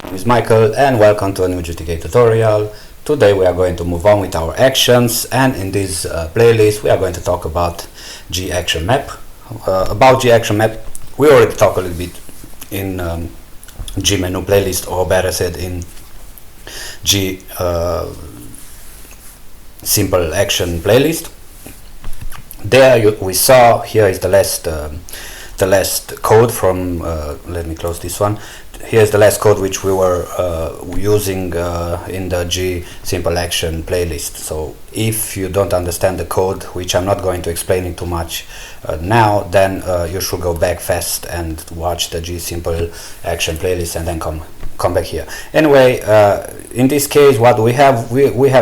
name is Michael and welcome to a new GTK tutorial. Today we are going to move on with our actions, and in this playlist we are going to talk about GActionMap. About GActionMap we already talked a little bit in G menu playlist, or better said in G simple action playlist. There we saw, here is the last code from let me close this one. Here's the last code which we were using in the G simple action playlist. So if you don't understand the code, which I'm not going to explain it too much now, then you should go back fast and watch the G simple action playlist and then come back here. Anyway, in this case what we have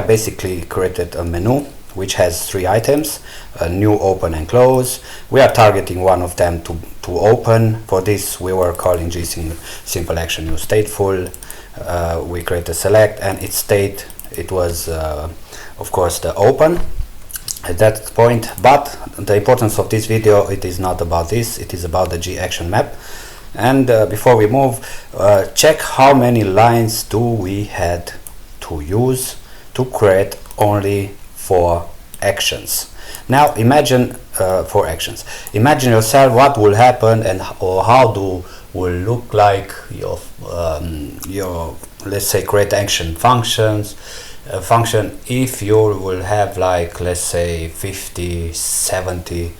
basically created a menu which has 3 items: new, open and close. We are targeting one of them to open. For this we were calling G simple action new stateful. We create a select, and its state, it was of course the open at that point. But the importance of this video, it is not about this, it is about the GActionMap. And before we move, check how many lines do we had to use to create only 4 actions. Now imagine 4 actions. Imagine yourself what will happen or how will look like your let's say create action function if you will have, like, let's say 50, 70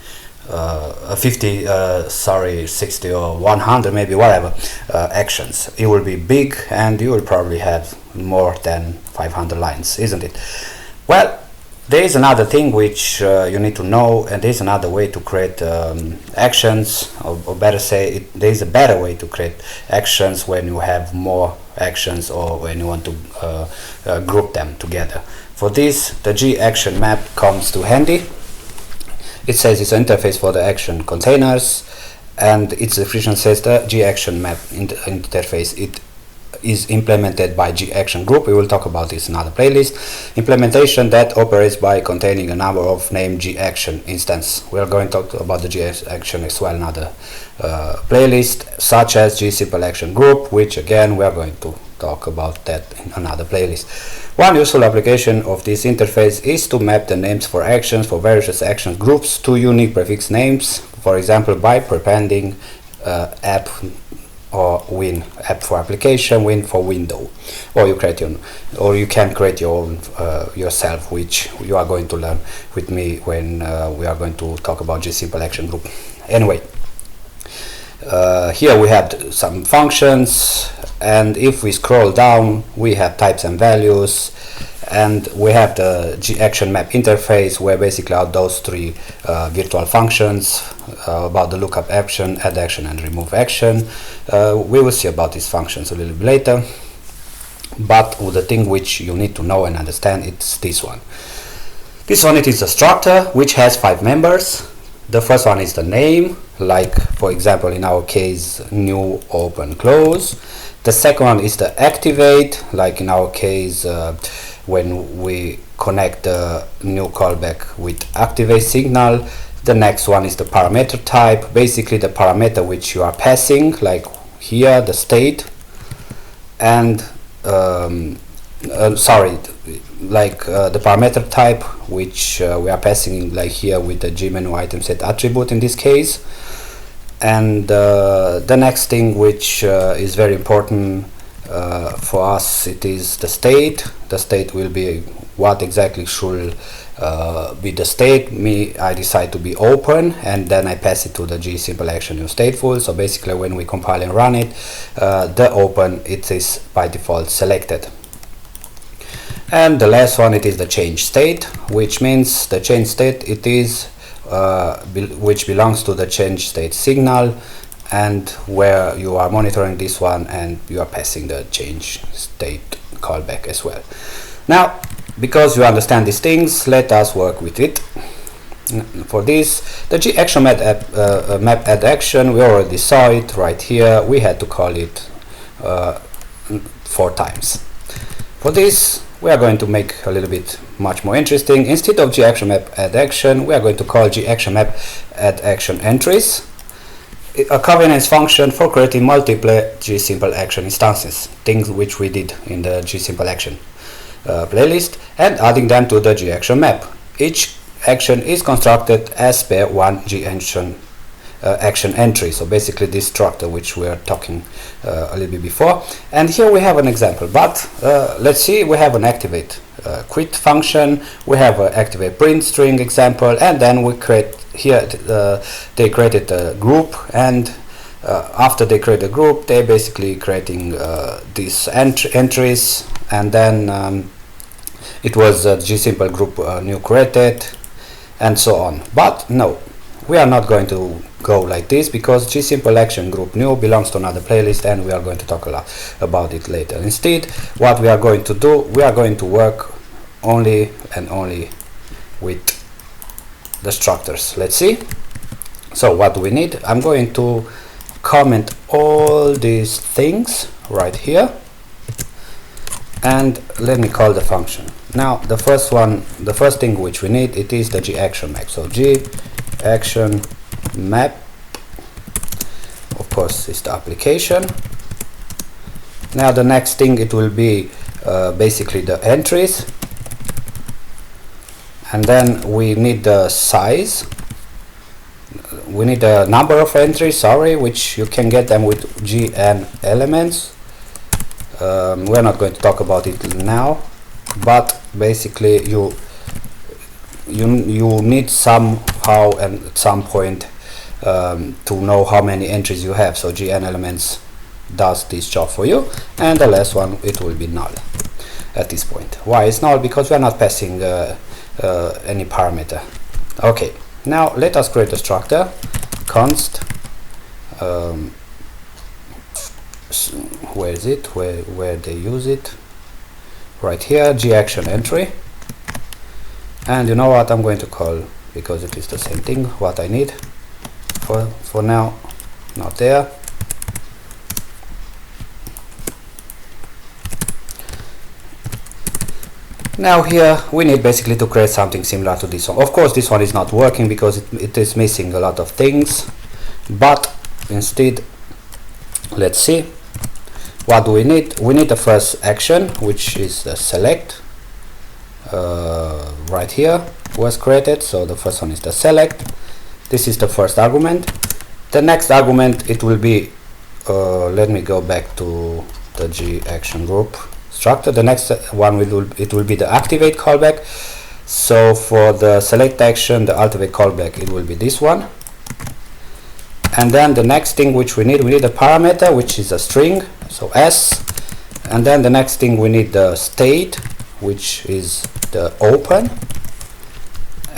60 or 100, maybe, whatever actions. It will be big and you will probably have more than 500 lines, isn't it? Well, there is another thing which you need to know, and there is another way to create actions, or better say, there is a better way to create actions when you have more actions, or when you want to group them together. For this, the GActionMap comes to handy. It says it's an interface for the action containers, and its definition says the GActionMap interface, it is implemented by GAction group. We will talk about this in another playlist. Implementation that operates by containing a number of named GAction instance. We are going to talk about the GAction as well in another playlist, such as G simple action group, which again we are going to talk about that in another playlist. One useful application of this interface is to map the names for actions for various action groups to unique prefix names, for example by prepending app or win, app for application, win for window, or you can create your own yourself, which you are going to learn with me when we are going to talk about G simple action group. Anyway, here we have some functions, and if we scroll down we have types and values, and we have the GActionMap interface, where basically are those 3 virtual functions about the lookup action, add action and remove action. We will see about these functions a little bit later, but the thing which you need to know and understand, it's this one. This one, it is a structure which has 5 members. The first one is the name, like for example in our case new, open, close. The second one is the activate, like in our case when we connect the new callback with activate signal. The next one is the parameter type, basically the parameter which you are passing, like here the state, and the parameter type which we are passing, like here with the G menu item set attribute in this case. And the next thing which is very important for us, it is the state. The state will be what exactly should be the state. I decide to be open, and then I pass it to the G simple action new stateful. So basically when we compile and run it, the open, it is by default selected. And the last one, it is the change state, which means the change state, it is which belongs to the change state signal, and where you are monitoring this one and you are passing the change state callback as well. Now, because you understand these things, let us work with it. For this, the GActionMap map add action, we already saw it right here. We had to call it 4 times. For this, we are going to make a little bit much more interesting. Instead of GActionMap add action, we are going to call GActionMap add action entries. a convenience function for creating multiple gsimple action instances, things which we did in the gsimple action playlist, and adding them to the GActionMap. Each action is constructed as per one action entry, so basically this structure which we are talking a little bit before. And here we have an example, but let's see, we have an activate quit function, we have an activate print string example, and then we create here they created a group, and after they create a group, they basically creating these entries, and then it was a gsimple group new created, and so on. But no, we are not going to go like this, because gsimple action group new belongs to another playlist, and we are going to talk a lot about it later. Instead, what we are going to do, we are going to work only and only with the structures. Let's see. So what do we need? I'm going to comment all these things right here, and let me call the function. Now the first thing which we need, it is the GActionMap. So GActionMap, of course, is the application. Now the next thing, it will be basically the entries, and then we need the size. We need a number of entries, which you can get them with GNElements. We're not going to talk about it now, but basically you need somehow and at some point to know how many entries you have. So GNElements does this job for you, and the last one, it will be null at this point. Why is null? Because we are not passing any parameter. Okay, now let us create a structure, const where is it, where they use it, right here, GActionEntry. And you know what, I'm going to call, because it is the same thing what I need for now, not there. Now here we need basically to create something similar to this one. Of course this one is not working because it is missing a lot of things, but instead, let's see, what do we need? We need the first action, which is the select. Right here was created, so the first one is the select. This is the first argument. The next argument, it will be let me go back to the GAction group structure. The next one it will be the activate callback. So for the select action, the activate callback, it will be this one. And then the next thing which we need a parameter, which is a string, so s. And then the next thing, we need the state, which is the open.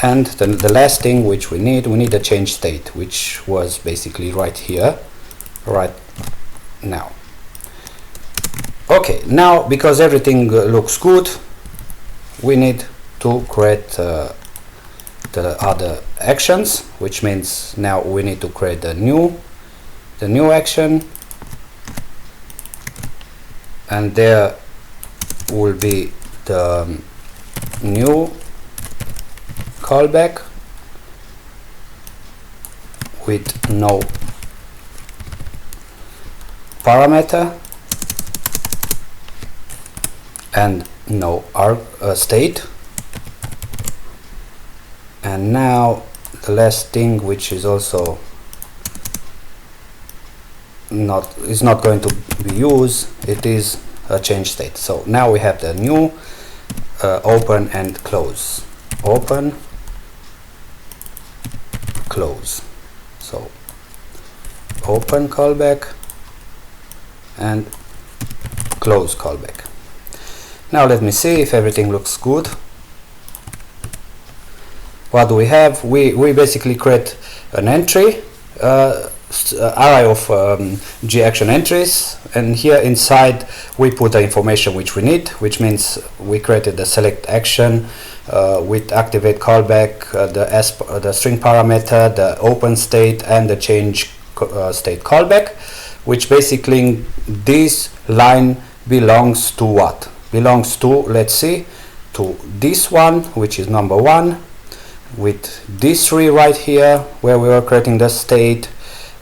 And the last thing which we need the change state, which was basically right here, right now. Okay, now because everything looks good, we need to create the other actions, which means now we need to create the new action, and there will be the new callback with no parameter and no state. And now the last thing, which is also not going to be used, it is a change state. So now we have the new open and close, open, close. So open callback and close callback. Now let me see if everything looks good. What do we have? We basically create an entry, array of GAction entries, and here inside we put the information which we need, which means we created the select action with activate callback, the string parameter, the open state, and the change state callback, which basically this line belongs to what? Belongs to, let's see, to this one, which is number 1, with these 3 right here where we are creating the state,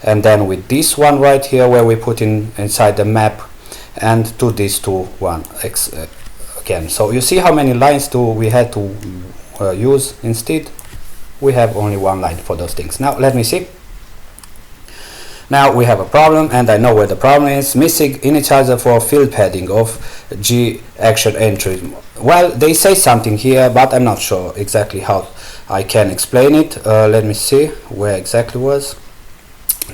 and then with this one right here where we put in inside the map, and to this to one again. So you see how many lines do we had to use. Instead we have only one line for those things. Now let me see. Now we have a problem, and I know where the problem is. Missing initializer for field padding of GActionEntry. Well, they say something here, but I'm not sure exactly how I can explain it. Let me see where exactly was.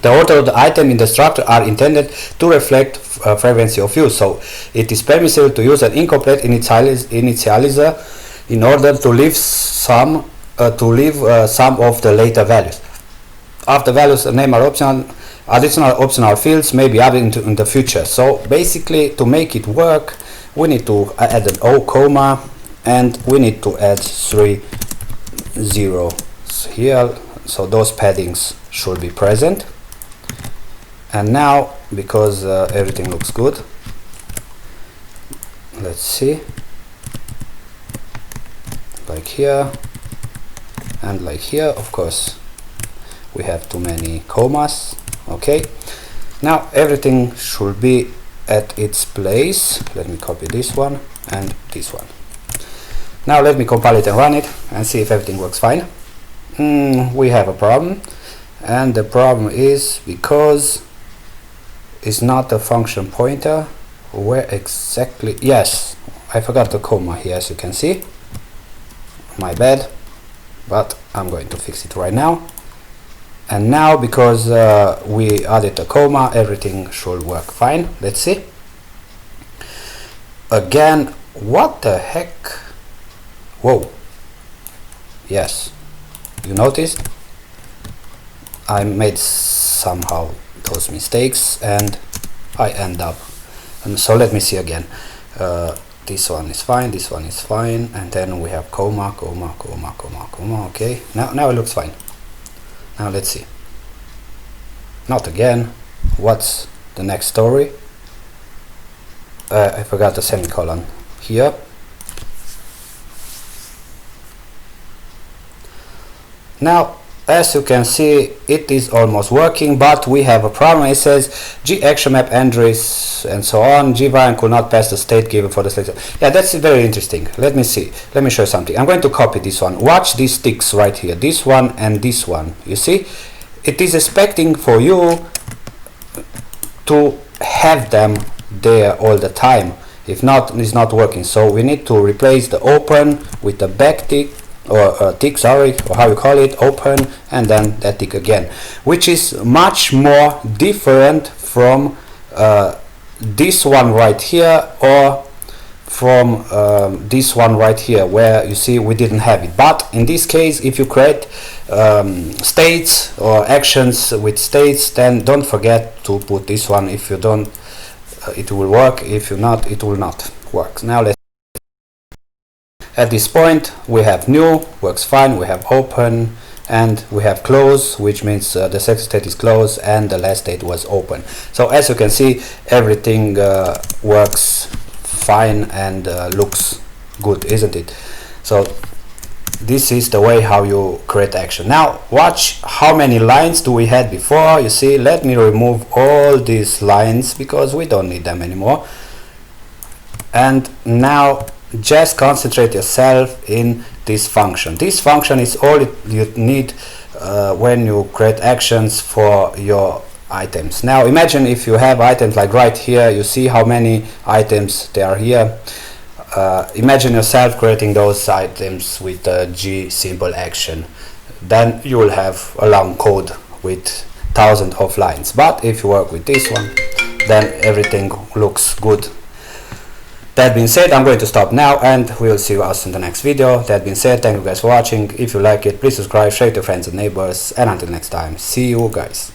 The order of the item in the structure are intended to reflect frequency of use, so it is permissible to use an incomplete initializer in order to leave some of the later values. After values name are optional, additional optional fields may be added in the future. So basically, to make it work, we need to add an O comma, and we need to add 3 zeros here, so those paddings should be present. And now, because everything looks good, let's see, like here and like here. Of course we have too many commas. Okay, now everything should be at its place. Let me copy this one and this one. Now let me compile it and run it and see if everything works fine. We have a problem, and the problem is because it's not a function pointer. Where exactly? Yes, I forgot the comma here, as you can see. My bad, but I'm going to fix it right now. And now, because we added a comma, everything should work fine. Let's see. Again, what the heck? Whoa. Yes, you noticed? I made somehow those mistakes and I end up. And so let me see again. This one is fine, this one is fine, and then we have comma, comma, comma, comma, comma. Okay, now it looks fine. Now let's see. Not again. What's the next story? I forgot the semicolon here. Now, as you can see, it is almost working, but we have a problem. It says GActionMap entries and so on. G-variant could not pass the state given for the selection. Yeah, that's very interesting. Let me see. Let me show you something. I'm going to copy this one. Watch these ticks right here. This one and this one. You see? It is expecting for you to have them there all the time. If not, it's not working. So we need to replace the open with the back tick, or tick, sorry, or how you call it, open, and then that tick again, which is much more different from this one right here, or from this one right here, where you see we didn't have it. But in this case, if you create states or actions with states, then don't forget to put this one. If you don't, it will work. If you not, it will not work. Now let's. At this point we have new, works fine, we have open, and we have close, which means the second state is closed and the last state was open. So as you can see, everything works fine and looks good, isn't it? So this is the way how you create action. Now watch how many lines do we had before. You see, let me remove all these lines because we don't need them anymore. And now just concentrate yourself in this function. This function is all you need when you create actions for your items. Now imagine if you have items like right here, you see how many items there are here. Imagine yourself creating those items with the G symbol action. Then you will have a long code with thousands of lines. But if you work with this one, then everything looks good. That being said, I'm going to stop now and we'll see us in the next video. That being said, thank you guys for watching. If you like it, please subscribe, share with your friends and neighbors, and until next time, see you guys.